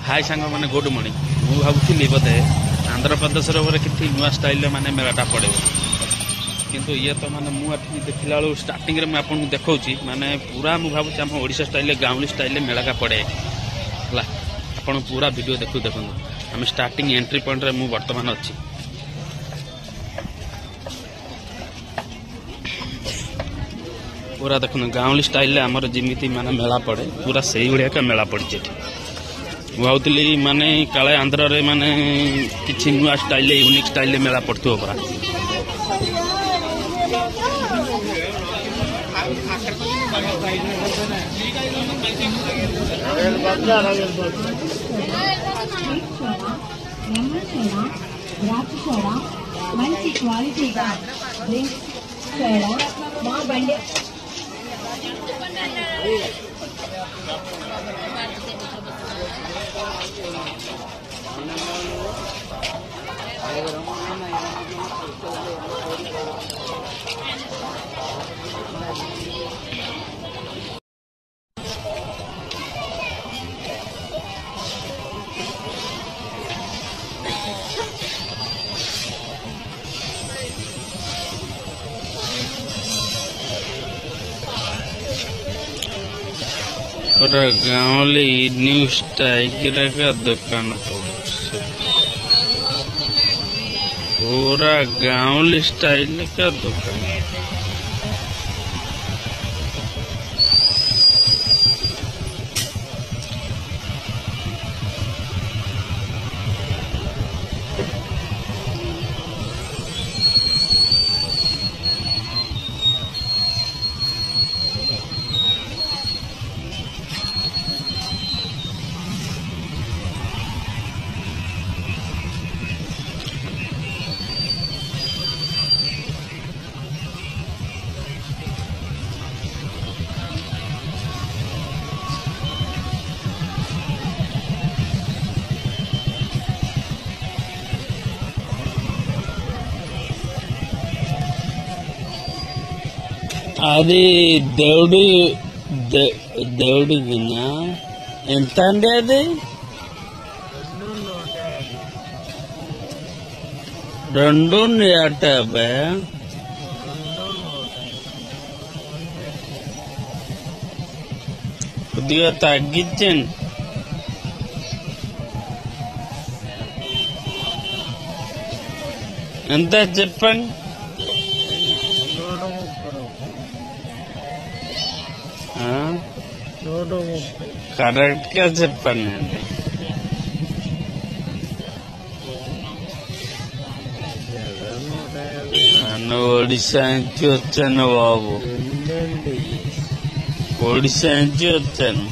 हाय सांग मैंने good morning मु भावुली बोधे आंध्र प्रदेश कि नुआ स्टाइल माने मेलाटा पड़े किंतु ये तो माने मुझे देखला बेलू स्टार्टिंग में आपको देखा माने पूरा मुझे भावुँ आम ओडिशा स्टाइल गाँवली स्टाइल मेला पड़े है आप पूरा वीडियो देखू देखो आम स्टार्टिंग एंट्री पॉइंट रे मु वर्तमान अच्छी पूरा देखो गाँवली स्टाइल आमर जमी माने मेला पड़े पूरा से भाया मेला पड़ी भावुली माने काले आंध्र रे माने किसी नुआ स्टाइल यूनिक स्टाइल मेला पड़ो परा మంచి క్వాలిటీగా డ్రింక్స్ సోడా మా బండి पूरा गाँवली न्यू स्टाइल का दुकान पूरा गाँवली स्टाइल का दुकान అది దేవుడికి ఎంత అండి అది రెండు 150 కొద్దిగా తగ్గించండి ఎంత చెప్పండి కరెక్ట్ గా చెప్పండి నన్ను ఒడిశా నుంచి వచ్చాను బాబు ఒడిశా నుంచి వచ్చాను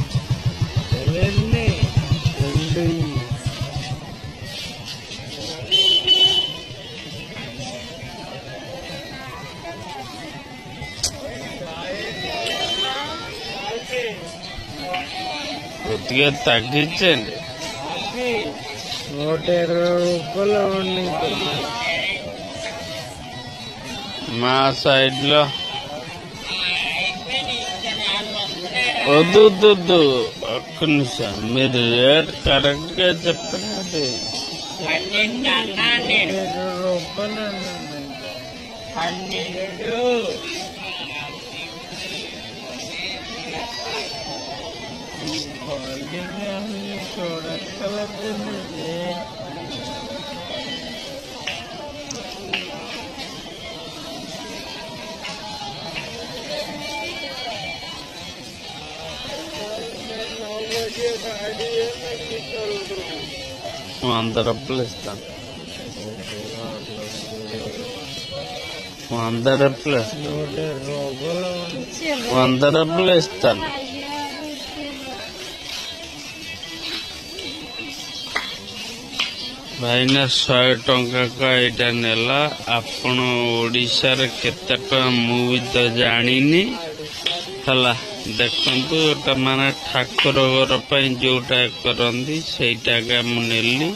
కొద్దిగా తగ్గించండి 120 రూపాయలు మా సైడ్ లో వద్దు ఒక్క నిమిషం మీరు రేట్ కరెక్ట్ గా చెప్పండి 12 రూపాయలు ₹100 ఇస్తాను ₹100 ఇస్తాను भाईना 100 टंका का यहाँ नेला आपण ओडिशा रे केते टका मुझे तो जानी हला देखु माने ठाकुर घर जोटा करती से नेली